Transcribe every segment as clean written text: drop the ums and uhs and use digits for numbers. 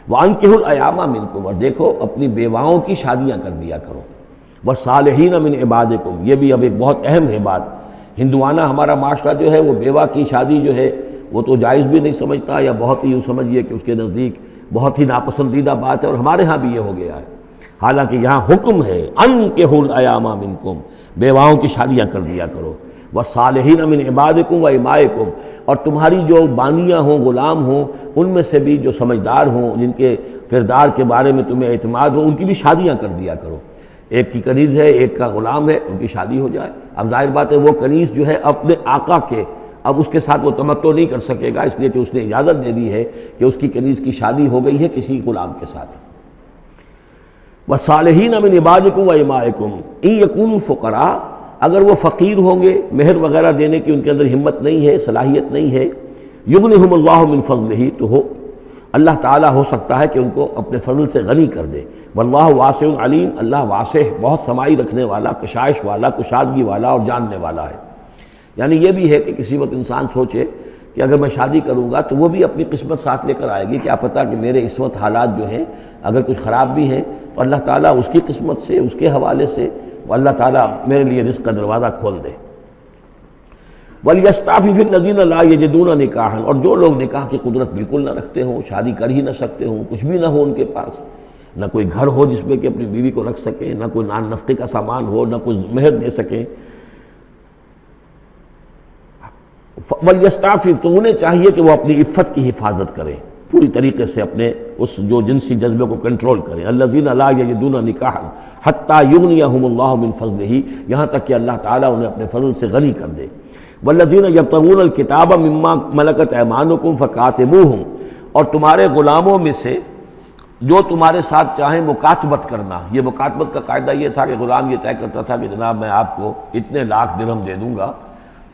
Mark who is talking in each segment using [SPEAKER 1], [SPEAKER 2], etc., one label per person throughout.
[SPEAKER 1] وَأَنكِحُوا الْأَيَامَ مِنكُمْ، اور دیکھو اپنی بیواؤں کی شادیاں کر دیا کرو، وَالصَّالِحِينَ مِنْ عِبَادِكُمْ، یہ بھی اب ایک بہت اہم ہے بات۔ ہندوانہ ہمارا معاشرہ جو ہے وہ بیوہ کی شادی جو ہے وہ تو جائز بھی نہیں سمجھتا، یا بہت ہی یوں سمجھیے کہ اس کے نزدیک بہت ہی ناپسندیدہ بات ہے، اور ہمارے ہاں بھی یہ ہو گیا ہے۔ حالانکہ یہاں حکم ہے انکحوا الایام منکم، بیواؤں کی شادیاں کر دیا کرو، والصالحین من عبادکم و امائکم، اور تمہاری جو بانیاں ہوں، غلام ہوں، ان میں سے بھی جو سمجھدار ہوں، جن کے کردار کے بارے میں تمہیں اعتماد ہو، ان کی بھی شادیاں کر دیا کرو۔ ایک کی کنیز ہے، ایک کا غلام ہے، ان کی شادی ہو جائے۔ اب ظاہر بات ہے وہ کنیز جو ہے اپنے آقا کے، اب اس کے ساتھ وہ تمتع نہیں کر سکے گا، اس لیے کہ اس نے اجازت دے دی ہے کہ اس کی کنیز کی شادی ہو گئی ہے کسی غلام کے ساتھ۔ وَالصَّالِحِينَ مِنْ عِبَادِكُمْ وَإِمَائِكُمْ إِنْ يَكُونُوا فُقَرَاءَ، اگر وہ فقیر ہوں گے، مہر وغیرہ دینے کی ان کے اندر ہمت نہیں ہے، صلاحیت نہیں ہے، یغنہم اللہ من فضلہ، تو اللہ تعالیٰ ہو سکتا ہے کہ ان کو اپنے فضل سے غنی کر دے۔ واللہ واسع علیم، اللہ واسع بہت سمائی رکھنے والا، کشائش والا، کشادگی والا اور جاننے والا ہے۔ یعنی یہ بھی ہے کہ کسی وقت انسان سوچے کہ اگر میں شادی کروں گا تو وہ بھی اپنی قسمت ساتھ لے کر آئے گی، کیا پتہ کہ میرے اس وقت حالات جو ہیں اگر کچھ خراب بھی ہیں تو اللہ تعالیٰ اس کی قسمت سے، اس کے حوالے سے اللہ تعالیٰ میرے لیے رزق کا دروازہ کھول دے۔ وَلْيَسْتَعْفِفِ الَّذِينَ لَا يَجِدُونَ نِكَاحًا، اور جو لوگ نکاح کی قدرت بالکل نہ رکھتے ہوں، شادی کر ہی نہ سکتے ہوں، کچھ بھی نہ ہو ان کے پاس، نہ کوئی گھر ہو جس میں کہ اپنی بیوی کو رکھ سکیں، نہ کوئی نان نفقے کا سامان ہو، نہ کوئی مہر دے سکیں، وَلْيَسْتَعْفِفْ، تو انہیں چاہیے کہ وہ اپنی عفت کی حفاظت کریں، پوری طریقے سے اپنے اس جو جنسی جذبے کو کنٹرول کریں۔ الَّذِينَ لَا يَجِدُونَ نِكَاحًا حَتَّى يُغْنِيَهُمُ اللَّهُ مِنْ فَضْلِهِ، یہاں تک کہ اللہ تعالیٰ انہیں اپنے فضل سے غنی کر دے۔ وَالَّذِينَ يَبْتَغُونَ الْكِتَابَ مِمَّا مَلَكَتْ أَيْمَانُكُمْ فَكَاتِبُوهُمْ، اور تمہارے غلاموں میں سے جو تمہارے ساتھ چاہیں مکاتبت کرنا۔ یہ مکاتبت کا قاعدہ یہ تھا کہ غلام یہ طے کرتا تھا کہ جناب میں آپ کو اتنے لاکھ درہم دے دوں گا،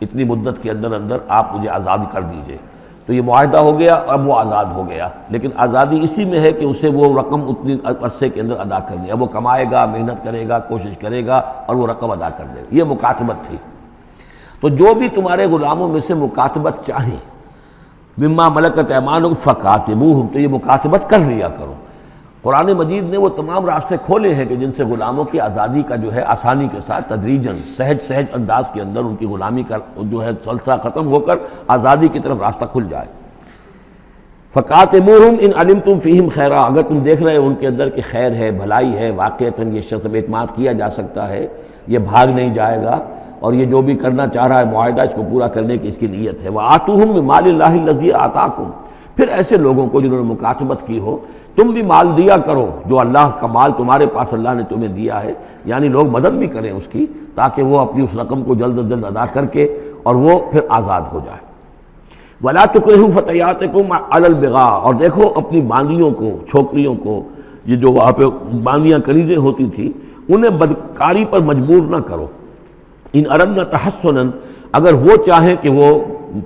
[SPEAKER 1] اتنی مدت کے اندر اندر آپ مجھے آزاد کر دیجئے، تو یہ معاہدہ ہو گیا، اب وہ آزاد ہو گیا۔ لیکن آزادی اسی میں ہے کہ اسے وہ رقم اتنی عرصے کے اندر ادا کرنی ہے، اب وہ کمائے گا، محنت کرے گا، کوشش کرے گا اور وہ رقم ادا کر دے گا۔ یہ مکاتبت تھی۔ تو جو بھی تمہارے غلاموں میں سے مکاتبت چاہیں، مما ملکت ایمانکم فکاتبوہم، تو یہ مکاتبت کر لیا کرو۔ قرآن مجید نے وہ تمام راستے کھولے ہیں کہ جن سے غلاموں کی آزادی کا جو ہے آسانی کے ساتھ تدریجاً سہج انداز کے اندر ان کی غلامی کا جو ہے سلسلہ ختم ہو کر آزادی کی طرف راستہ کھل جائے۔ فَقَاتِبُوهُمْ إِنْ عَلِمْتُمْ فِيهِمْ خَيْرًا، اگر تم دیکھ رہے ہو ان کے اندر کہ خیر ہے، بھلائی ہے، واقعتاً یہ شخص پہ اعتماد کیا جا سکتا ہے، یہ بھاگ نہیں جائے گا اور یہ جو بھی کرنا چاہ رہا ہے معاہدہ اس کو پورا کرنے کی اس کی نیت ہے۔ وَآتُوهُمْ مِنْ مَالِ اللَّهِ الَّذِي آتَاكُمْ، پھر ایسے لوگوں کو جنہوں نے مکاتبت کی ہو تم بھی مال دیا کرو، جو اللہ کا مال تمہارے پاس اللہ نے تمہیں دیا ہے، یعنی لوگ مدد بھی کریں اس کی، تاکہ وہ اپنی اس رقم کو جلد از جلد ادا کر کے اور وہ پھر آزاد ہو جائے۔ وَلَا تُكْرِهُوا فَتَيَاتِكُمْ عَلَى الْبِغَاءِ، اور دیکھو اپنی باندیوں کو، چھوکریوں کو، یہ جو وہاں پہ باندیاں کنیزیں ہوتی تھیں، انہیں بدکاری پر مجبور نہ کرو۔ ان اردنا تحسنا، اگر وہ چاہیں کہ وہ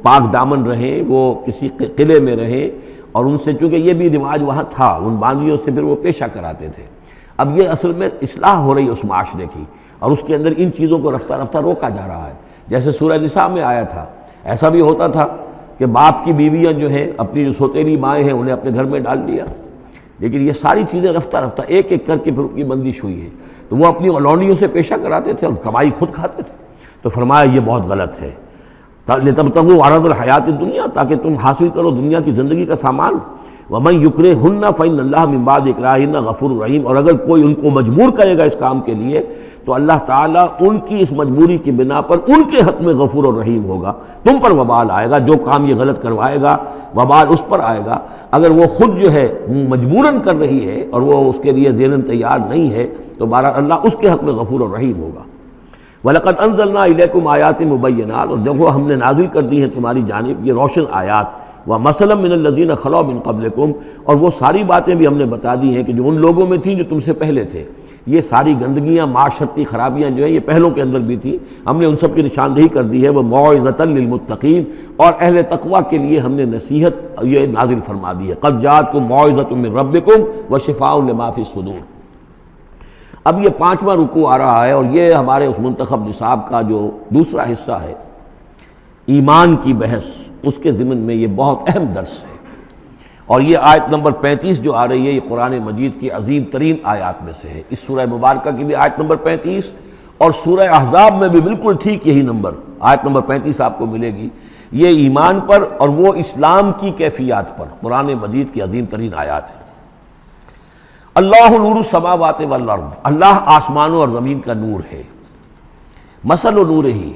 [SPEAKER 1] پاک دامن رہیں، وہ کسی قلعے میں رہیں، اور ان سے چونکہ یہ بھی رواج وہاں تھا، ان باندیوں سے پھر وہ پیشہ کراتے تھے۔ اب یہ اصل میں اصلاح ہو رہی ہے اس معاشرے کی، اور اس کے اندر ان چیزوں کو رفتہ رفتہ روکا جا رہا ہے۔ جیسے سورہ نساء میں آیا تھا، ایسا بھی ہوتا تھا کہ باپ کی بیویاں جو ہیں، اپنی جو سوتیلی مائیں ہیں، انہیں اپنے گھر میں ڈال لیا، لیکن یہ ساری چیزیں رفتہ رفتہ ایک ایک کر کے پھر ان کی بندش ہوئی ہے، تو وہ اپنی اولونیوں سے پیشہ کراتے تھے اور کمائی خود کھاتے تھے۔ تو فرمایا یہ بہت غلط ہے، لِتَبْتَغُوا عَرَضَ الْحَيَاةِ الدُّنْيَا، تاکہ تم حاصل کرو دنیا کی زندگی کا سامان۔ وَمَنْ يُكْرِهُنَّ فَإِنَّ اللَّهَ مِنْ بَعْدِ إِكْرَاهِهِنَّ غَفُورٌ رَحِيمٌ، اور اگر کوئی ان کو مجبور کرے گا اس کام کے لیے تو اللہ تعالیٰ ان کی اس مجبوری کی بنا پر ان کے حق میں غفور اور رحیم ہوگا۔ تم پر وبال آئے گا، جو کام یہ غلط کروائے گا وبال اس پر آئے گا۔ اگر وہ خود جو ہے مجبوراً کر رہی ہے اور وہ اس کے لیے ذہناً تیار نہیں ہے تو بہرحال اللہ اس کے حق میں غفور اور رحیم ہوگا۔ وَلَقَدْ أَنزَلْنَا إِلَيْكُمْ آيَاتٍ مُبَيِّنَاتٍ، اور دیکھو ہم نے نازل کر دی ہیں تمہاری جانب یہ روشن آیات، وَمَثَلًا مِّنَ الَّذِينَ خَلَوْا مِن قَبْلِكُمْ، اور وہ ساری باتیں بھی ہم نے بتا دی ہیں کہ جو ان لوگوں میں تھیں جو تم سے پہلے تھے۔ یہ ساری گندگیاں، معاشرتی خرابیاں جو ہیں یہ پہلوں کے اندر بھی تھیں، ہم نے ان سب کی نشاندہی کر دی ہے۔ وَمَوْعِظَةً لِّلْمُتَّقِينَ، اور اہل تقویٰ کے لیے ہم نے نصیحت یہ نازل فرما دی ہے۔ قَدْ جَاءَتْكُم مَّوْعِظَةٌ مِّن رَّبِّكُمْ وَشِفَاءٌ لِّمَا فِي الصُّدُورِ۔ اب یہ 5واں رکوع آ رہا ہے، اور یہ ہمارے اس منتخب نصاب کا جو دوسرا حصہ ہے، ایمان کی بحث، اس کے ضمن میں یہ بہت اہم درس ہے۔ اور یہ آیت نمبر 35 جو آ رہی ہے، یہ قرآن مجید کی عظیم ترین آیات میں سے ہے۔ اس سورہ مبارکہ کی بھی آیت نمبر 35 اور سورہ احزاب میں بھی بالکل ٹھیک یہی نمبر، آیت نمبر 35 آپ کو ملے گی۔ یہ ایمان پر اور وہ اسلام کی کیفیات پر قرآن مجید کی عظیم ترین آیات ہیں۔ اللہ نور السماوات والارض، اللہ آسمانوں اور زمین کا نور ہے۔ مثل نور ہی،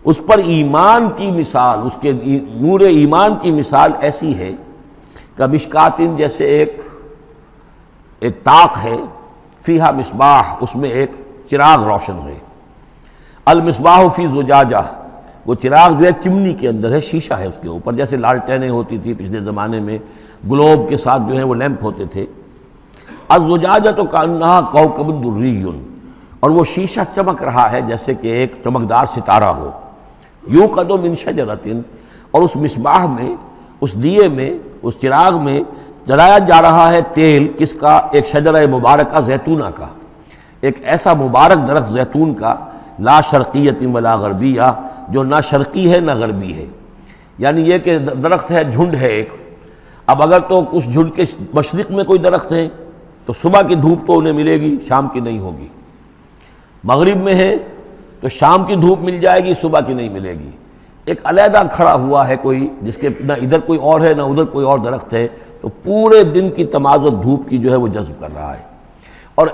[SPEAKER 1] اس پر ایمان کی مثال، اس کے نور ایمان کی مثال ایسی ہے کہ مشکاتن، جیسے ایک طاق ہے، فیہا مصباح، اس میں ایک چراغ روشن ہے۔ المصباح فی زجاجہ، وہ چراغ جو ہے چمنی کے اندر ہے، شیشہ ہے اس کے اوپر، جیسے لالٹینیں ہوتی تھی پچھلے زمانے میں، گلوب کے ساتھ جو ہے وہ لیمپ ہوتے تھے۔ الزجاجہ تو کانہا کوکب دری، اور وہ شیشہ چمک رہا ہے جیسے کہ ایک چمکدار ستارہ ہو۔ یوقد من شجرۃ، اور اس مصباح میں، اس دیے میں، اس چراغ میں جلایا جا رہا ہے تیل، کس کا؟ ایک شجرہ مبارکہ زیتونہ کا، ایک ایسا مبارک درخت زیتون کا، لا شرقیۃ ولا غربیہ، جو نہ شرقی ہے نہ غربی ہے، یعنی یہ کہ درخت ہے، جھنڈ ہے ایک۔ اب اگر تو کچھ جھنڈ کے مشرق میں کوئی درخت ہے تو صبح کی دھوپ تو انہیں ملے گی، شام کی نہیں ہوگی۔ مغرب میں ہے تو شام کی دھوپ مل جائے گی، صبح کی نہیں ملے گی۔ ایک علیحدہ کھڑا ہوا ہے کوئی، جس کے نہ ادھر کوئی اور ہے نہ ادھر کوئی اور درخت ہے، تو پورے دن کی تمازت دھوپ کی جو ہے وہ جذب کر رہا ہے۔ اور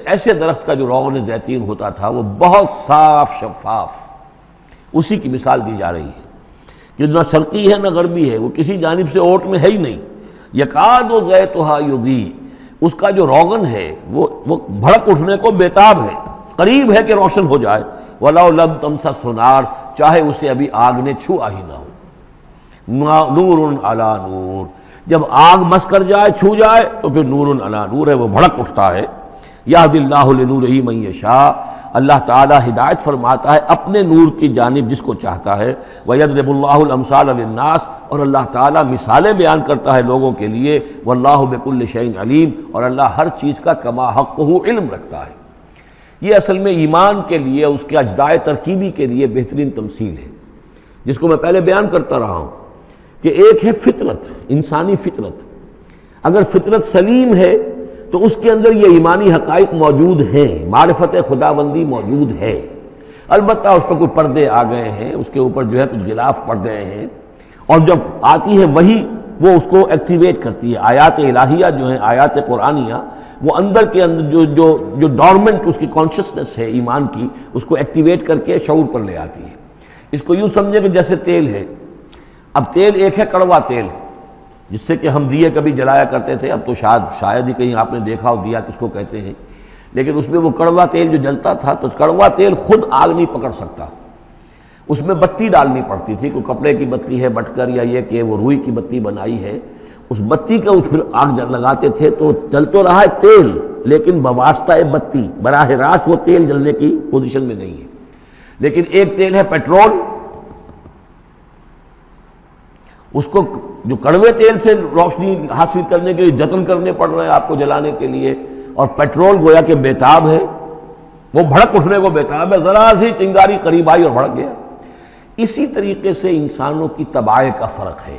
[SPEAKER 1] ایسے درخت کا جو روغن زیتون ہوتا تھا وہ بہت صاف شفاف، اسی کی مثال دی جا رہی ہے کہ نہ شرقی ہے نہ غربی ہے، وہ کسی جانب سے اوٹ میں ہے ہی نہیں۔ یکاد زیتھا یضیء، اس کا جو روغن ہے وہ بھڑک اٹھنے کو بیتاب ہے، قریب ہے کہ روشن ہو جائے۔ وَلَوْ لَمْ تَمْسَسْهُ نَارٌ، چاہے اسے ابھی آگ نے چھوا ہی نہ ہو۔ نور علی نور، جب آگ مس کر جائے، چھو جائے تو پھر نور علی نور ہے، وہ بھڑک اٹھتا ہے۔ یہدی اللہ لنورہ من یشاء، اللہ تعالیٰ ہدایت فرماتا ہے اپنے نور کی جانب جس کو چاہتا ہے۔ وَيَضْرِبُ اللَّهُ الْأَمْثَالَ لِلنَّاسِ، اور اللہ تعالیٰ مثالیں بیان کرتا ہے لوگوں کے لیے۔ وَاللَّهُ بِكُلِّ شَيْءٍ عَلِيمٌ، اور اللہ ہر چیز کا کما حقہ علم رکھتا ہے۔ یہ اصل میں ایمان کے لیے، اس کے اجزائے ترکیبی کے لیے بہترین تمثیل ہے، جس کو میں پہلے بیان کرتا رہا ہوں کہ ایک ہے فطرت، انسانی فطرت۔ اگر فطرت سلیم ہے تو اس کے اندر یہ ایمانی حقائق موجود ہیں، معرفت خداوندی موجود ہے۔ البتہ اس پر کوئی پردے آ گئے ہیں، اس کے اوپر جو ہے کچھ غلاف پڑ گئے ہیں، اور جب آتی ہے وہی وہ اس کو ایکٹیویٹ کرتی ہے۔ آیات الہیہ جو ہیں، آیات قرآنیہ، وہ اندر کے اندر جو ڈورمنٹ اس کی کانشسنس ہے ایمان کی، اس کو ایکٹیویٹ کر کے شعور پر لے آتی ہے۔ اس کو یوں سمجھے کہ جیسے تیل ہے۔ اب تیل ایک ہے کڑوا تیل، جس سے کہ ہم دیے کبھی جلایا کرتے تھے، اب تو شاید ہی کہیں آپ نے دیکھا ہو دیا کس کو کہتے ہیں، لیکن اس میں وہ کڑوا تیل جو جلتا تھا، تو کڑوا تیل خود آگ نہیں پکڑ سکتا، اس میں بتی ڈالنی پڑتی تھی، کوئی کپڑے کی بتی ہے بٹکر، یا یہ کہ وہ روئی کی بتی بنائی ہے، اس بتی کا پھر آگ لگاتے تھے تو جل تو رہا ہے تیل، لیکن بواسطہ بتی، براہ راست وہ تیل جلنے کی پوزیشن میں نہیں ہے۔ لیکن ایک تیل ہے پیٹرول، اس کو جو کڑوے تیل سے روشنی حاصل کرنے کے لیے جتن کرنے پڑ رہے ہیں آپ کو جلانے کے لیے، اور پیٹرول گویا کہ بیتاب ہے، وہ بھڑک اٹھنے کو بیتاب ہے، ذرا سی چنگاری قریب آئی اور بھڑک گیا۔ اسی طریقے سے انسانوں کی طباع کا فرق ہے۔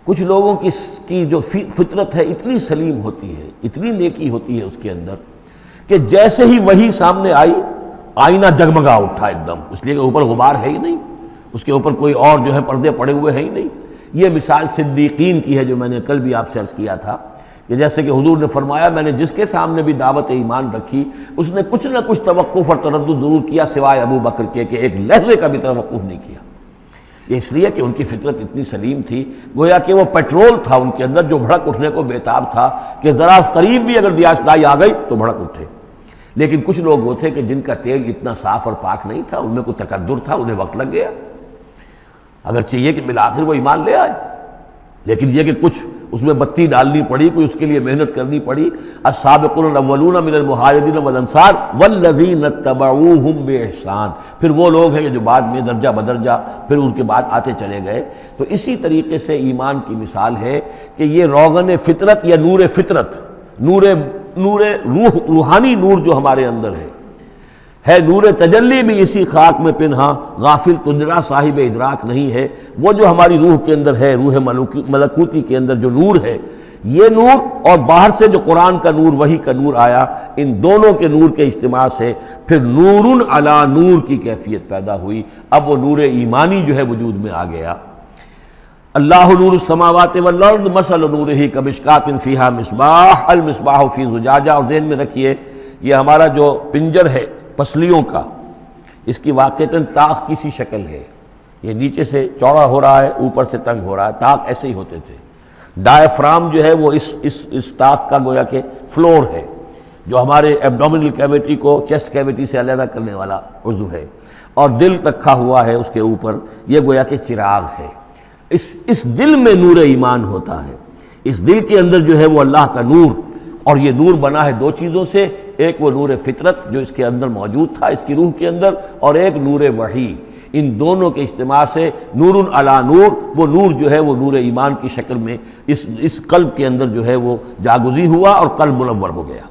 [SPEAKER 1] کچھ لوگوں کی جو فطرت ہے اتنی سلیم ہوتی ہے، اتنی نیکی ہوتی ہے اس کے اندر، کہ جیسے ہی وہی سامنے آئی، آئینہ جگمگا اٹھا ایک دم، اس لیے کہ اوپر غبار ہے ہی نہیں، اس کے اوپر کوئی اور جو ہے پردے پڑے ہوئے ہیں ہی نہیں۔ یہ مثال صدیقین کی ہے جو میں نے کل بھی آپ سے عرض کیا تھا، کہ جیسے کہ حضور نے فرمایا میں نے جس کے سامنے بھی دعوت ایمان رکھی، اس نے کچھ نہ کچھ توقف اور تردد ضرور کیا، سوائے ابو بکر کے کہ ایک لحظے کا بھی توقف نہیں کیا۔ یہ اس لیے کہ ان کی فطرت اتنی سلیم تھی، گویا کہ وہ پیٹرول تھا ان کے اندر جو بھڑک اٹھنے کو بیتاب تھا، کہ ذرا قریب بھی اگر دیاسدائی آ گئی تو بھڑک اٹھے۔ لیکن کچھ لوگ وہ تھے کہ جن کا تیل اتنا صاف اور پاک نہیں تھا، ان میں کوئی تکدر تھا، انہیں وقت لگ گیا، اگر چاہیے کہ بالآخر وہ ایمان لے آئے، لیکن یہ کہ کچھ اس میں بتی ڈالنی پڑی، کوئی اس کے لیے محنت کرنی پڑی۔ السابقون الاولون من المہاجرین والانصار والذین اتبعوہم بإحسان، پھر وہ لوگ ہیں جو بعد میں درجہ بدرجہ پھر ان کے بعد آتے چلے گئے۔ تو اسی طریقے سے ایمان کی مثال ہے کہ یہ روغن فطرت یا نور فطرت، نور روح، روحانی نور جو ہمارے اندر ہے، ہے نور تجلی بھی اسی خاک میں پنہاں، غافل تجرا صاحب ادراک نہیں ہے۔ وہ جو ہماری روح کے اندر ہے، روح ملکوتی کے اندر جو نور ہے، یہ نور اور باہر سے جو قرآن کا نور، وحی کا نور آیا، ان دونوں کے نور کے اجتماع سے پھر نور علی نور کی کیفیت پیدا ہوئی۔ اب وہ نور ایمانی جو ہے وجود میں آ گیا۔ اللہ نور السماوات والارض مثل نورہ کمشکات فیہا مصباح المصباح فی زجاجہ۔ اور ذہن میں رکھیے یہ ہمارا جو پنجر ہے پسلیوں کا، اس کی واقعتاً طاق کی سی شکل ہے، یہ نیچے سے چوڑا ہو رہا ہے، اوپر سے تنگ ہو رہا ہے، طاق ایسے ہی ہوتے تھے۔ ڈائفرام جو ہے وہ اس طاق کا گویا کہ فلور ہے، جو ہمارے ایبڈومینل کیویٹی کو چیسٹ کیویٹی سے علیحدہ کرنے والا عضو ہے، اور دل رکھا ہوا ہے اس کے اوپر، یہ گویا کہ چراغ ہے۔ اس دل میں نور ایمان ہوتا ہے، اس دل کے اندر جو ہے وہ اللہ کا نور، اور یہ نور بنا ہے دو چیزوں سے، ایک وہ نور فطرت جو اس کے اندر موجود تھا اس کی روح کے اندر، اور ایک نور وحی۔ ان دونوں کے اجتماع سے نور علی نور، وہ نور جو ہے وہ نور ایمان کی شکل میں اس قلب کے اندر جو ہے وہ جاگزی ہوا اور قلب منور ہو گیا۔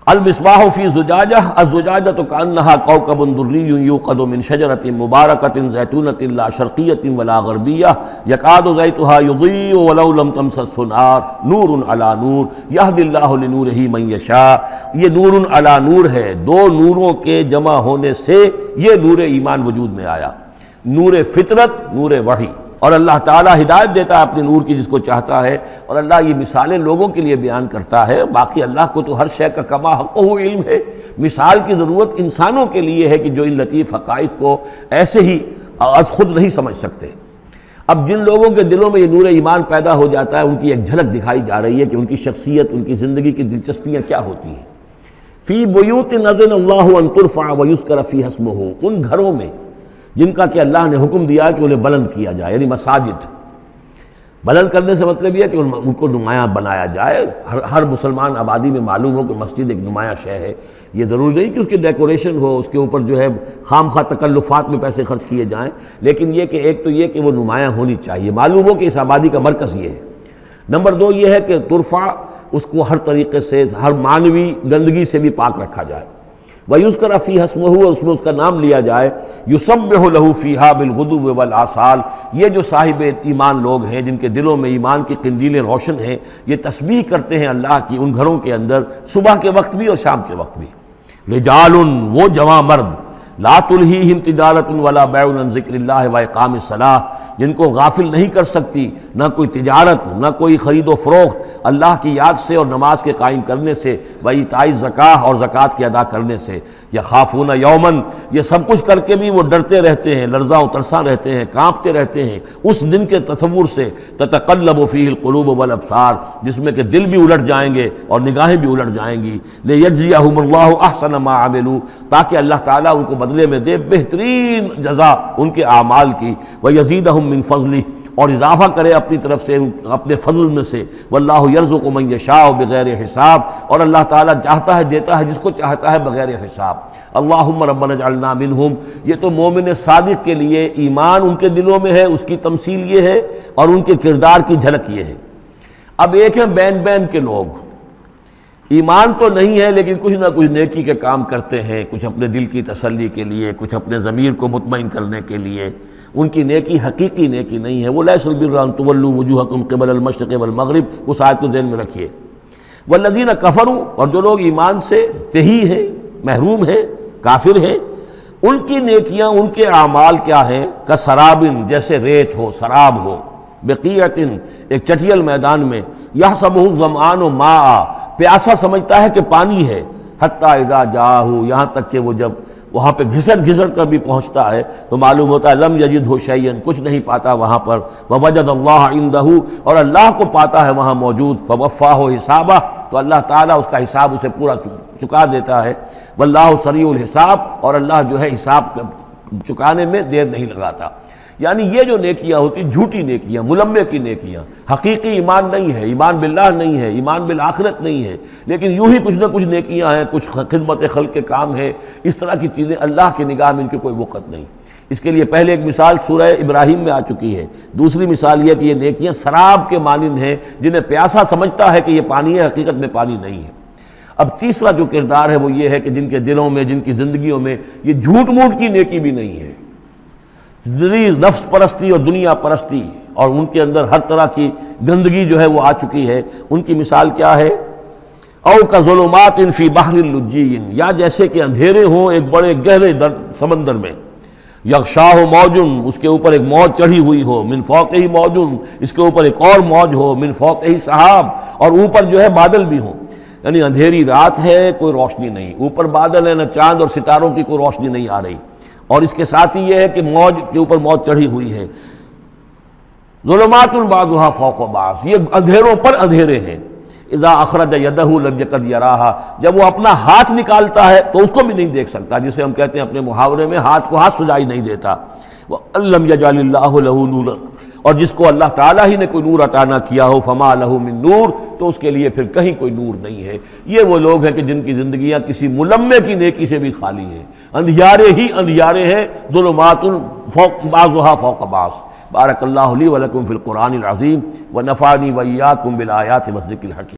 [SPEAKER 1] المصباح فی زجاجہ، الزجاجۃ کأنہا کوکب دری یوقد من شجرۃ مبارکۃ زیتونۃ لا شرقیۃ ولا غربیہ یکاد زیتھا یضیء ولو لم تمسسہ نار نور علی نور یہدی اللہ لنورہ من یشاء۔ یہ نور علی نور ہے، دو نوروں کے جمع ہونے سے یہ نور ایمان وجود میں آیا، نور فطرت، نور وحی۔ اور اللہ تعالیٰ ہدایت دیتا ہے اپنے نور کی جس کو چاہتا ہے، اور اللہ یہ مثالیں لوگوں کے لیے بیان کرتا ہے۔ باقی اللہ کو تو ہر شے کا کما حقہ علم ہے، مثال کی ضرورت انسانوں کے لیے ہے کہ جو ان لطیف حقائق کو ایسے ہی خود نہیں سمجھ سکتے۔ اب جن لوگوں کے دلوں میں یہ نور ایمان پیدا ہو جاتا ہے، ان کی ایک جھلک دکھائی جا رہی ہے کہ ان کی شخصیت، ان کی زندگی کی دلچسپیاں کیا ہوتی ہیں۔ فی بیوت اذن اللہ ان ترفع ویذکر فیہا اسمہ، ان گھروں میں جن کا کہ اللہ نے حکم دیا کہ انہیں بلند کیا جائے، یعنی مساجد۔ بلند کرنے سے مطلب یہ ہے کہ ان کو نمایاں بنایا جائے۔ ہر مسلمان آبادی میں معلوم ہو کہ مسجد ایک نمایاں شے ہے، یہ ضروری نہیں کہ اس کی ڈیکوریشن ہو، اس کے اوپر جو ہے خام خواہ تکلفات میں پیسے خرچ کیے جائیں، لیکن یہ کہ ایک تو یہ کہ وہ نمایاں ہونی چاہیے، معلوم ہو کہ اس آبادی کا مرکز یہ ہے۔ نمبر دو یہ ہے کہ ترفع، اس کو ہر طریقے سے، ہر معنوی گندگی سے بھی پاک رکھا جائے۔ وَيُذْكَرَ فِيهَا اسْمُهُ، اور اس میں اس کا نام لیا جائے۔ يُسَبِّحُ لَهُ فِيهَا بِالْغُدُوِّ وَالْآصَالِ، یہ جو صاحب ایمان لوگ ہیں جن کے دلوں میں ایمان کی قندیلیں روشن ہیں، یہ تسبیح کرتے ہیں اللہ کی ان گھروں کے اندر، صبح کے وقت بھی اور شام کے وقت بھی۔ رجال، وہ جواں مرد، لا تلہیہم تجارت ولا بیع عن ذکر اللہ واقام الصلاۃ، جن کو غافل نہیں کر سکتی نہ کوئی تجارت، نہ کوئی خرید و فروخت اللہ کی یاد سے اور نماز کے قائم کرنے سے، وایتاء الزکاۃ، اور زکوٰۃ کے ادا کرنے سے۔ یخافون یوماً، یہ سب کچھ کر کے بھی وہ ڈرتے رہتے ہیں، لرزاں و ترساں رہتے ہیں، کانپتے رہتے ہیں اس دن کے تصور سے، تتقلب فیہ القلوب والابصار، جس میں کہ دل بھی الٹ جائیں گے اور نگاہیں بھی الٹ جائیں گی۔ لیجزیہم اللہ احسن ما عملوا، تاکہ اللہ تعالیٰ ان کو بدلے میں دے بہترین جزا ان کے اعمال کی، ویزیدہم من فضلہ، اور اضافہ کرے اپنی طرف سے اپنے فضل میں سے۔ واللہ یرزق من یشاء بغیر حساب، اور اللہ تعالیٰ چاہتا ہے دیتا ہے جس کو چاہتا ہے بغیر حساب۔ اللہم ربنا اجعلنا منہم، یہ تو مومن صادق کے لیے ایمان ان کے دلوں میں ہے، اس کی تمثیل یہ ہے، اور ان کے کردار کی جھلک یہ ہے۔ اب ایک ہے بین بین کے لوگ، ایمان تو نہیں ہے لیکن کچھ نہ کچھ نیکی کے کام کرتے ہیں، کچھ اپنے دل کی تسلی کے لیے، کچھ اپنے ضمیر کو مطمئن کرنے کے لیے۔ ان کی نیکی حقیقی نیکی نہیں ہے، وہ لیس البر ان تولوا وجوہکم قبل المشرق والمغرب، اس آیت کو ذہن میں رکھیے۔ والذین کفروا، اور جو لوگ ایمان سے تہی ہیں، محروم ہیں، کافر ہیں، ان کی نیکیاں، ان کے اعمال کیا ہیں؟ کسراب، جیسے ریت ہو، سراب ہو، بقیعۃ، ایک چٹیل میدان میں، یحسبہ الظمآن ماء، پیاسا سمجھتا ہے کہ پانی ہے، حتی اذا جاءہ، یہاں تک کہ وہ جب وہاں پہ گھسٹ گھسٹ کر بھی پہنچتا ہے تو معلوم ہوتا ہے لم یجدہ شیئا، کچھ نہیں پاتا وہاں پر، ووجد اللہ عندہ، اور اللہ کو پاتا ہے وہاں موجود، فوفاہ حسابہ، تو اللہ تعالیٰ اس کا حساب اسے پورا چکا دیتا ہے۔ واللہ سریع الحساب، اور اللہ جو ہے حساب چکانے میں دیر نہیں لگاتا۔ یعنی یہ جو نیکیاں ہوتی، جھوٹی نیکیاں، ملمے کی نیکیاں، حقیقی ایمان نہیں ہے، ایمان باللہ نہیں ہے، ایمان بالآخرت نہیں ہے، لیکن یوں ہی کچھ نہ کچھ نیکیاں ہیں، کچھ خدمت خلق کے کام ہے، اس طرح کی چیزیں اللہ کی نگاہ میں ان کی کوئی وقت نہیں۔ اس کے لیے پہلے ایک مثال سورہ ابراہیم میں آ چکی ہے، دوسری مثال یہ کہ یہ نیکیاں سراب کے مانند ہیں، جنہیں پیاسا سمجھتا ہے کہ یہ پانی ہے، حقیقت میں پانی نہیں ہے۔ اب تیسرا جو کردار ہے وہ یہ ہے کہ جن کے دلوں میں، جن کی زندگیوں میں یہ جھوٹ موٹ کی نیکی بھی نہیں ہے، نفس پرستی اور دنیا پرستی، اور ان کے اندر ہر طرح کی گندگی جو ہے وہ آ چکی ہے، ان کی مثال کیا ہے؟ او کظلمات فی بحر اللجی، یا جیسے کہ اندھیرے ہوں ایک بڑے گہرے سمندر میں، یغشاہ موج، اس کے اوپر ایک موج چڑھی ہوئی ہو، من فوقہ موج، اس کے اوپر ایک اور موج ہو، من فوقہ سحاب، اور اوپر جو ہے بادل بھی ہوں، یعنی اندھیری رات ہے، کوئی روشنی نہیں، اوپر بادل ہے، نہ چاند اور ستاروں کی کوئی روشنی نہیں آ رہی، اور اس کے ساتھ ہی یہ ہے کہ موج کے اوپر موج چڑھی ہوئی ہے، ظلمات بعضها فوق بعض، یہ اندھیروں پر اندھیرے ہیں، اذا اخرج یدہ لم یکد یراہا، جب وہ اپنا ہاتھ نکالتا ہے تو اس کو بھی نہیں دیکھ سکتا، جسے ہم کہتے ہیں اپنے محاورے میں ہاتھ کو ہاتھ سجائی نہیں دیتا، وَأَلَّمْ يَجْعَلِ اللَّهُ لَهُ نُورًا، اور جس کو اللہ تعالیٰ ہی نے کوئی نور عطا نہ کیا ہو، فما لہ من نور، تو اس کے لیے پھر کہیں کوئی نور نہیں ہے۔ یہ وہ لوگ ہیں کہ جن کی زندگیاں کسی ملمے کی نیکی سے بھی خالی ہیں، اندھیارے ہی اندھیارے ہیں، ظلمات فوق بعضها فوق بعض۔ بارک اللہ لی ولکم فی القرآن العظیم ونفعنی وإیاکم بالآیات والذکر الحکیم۔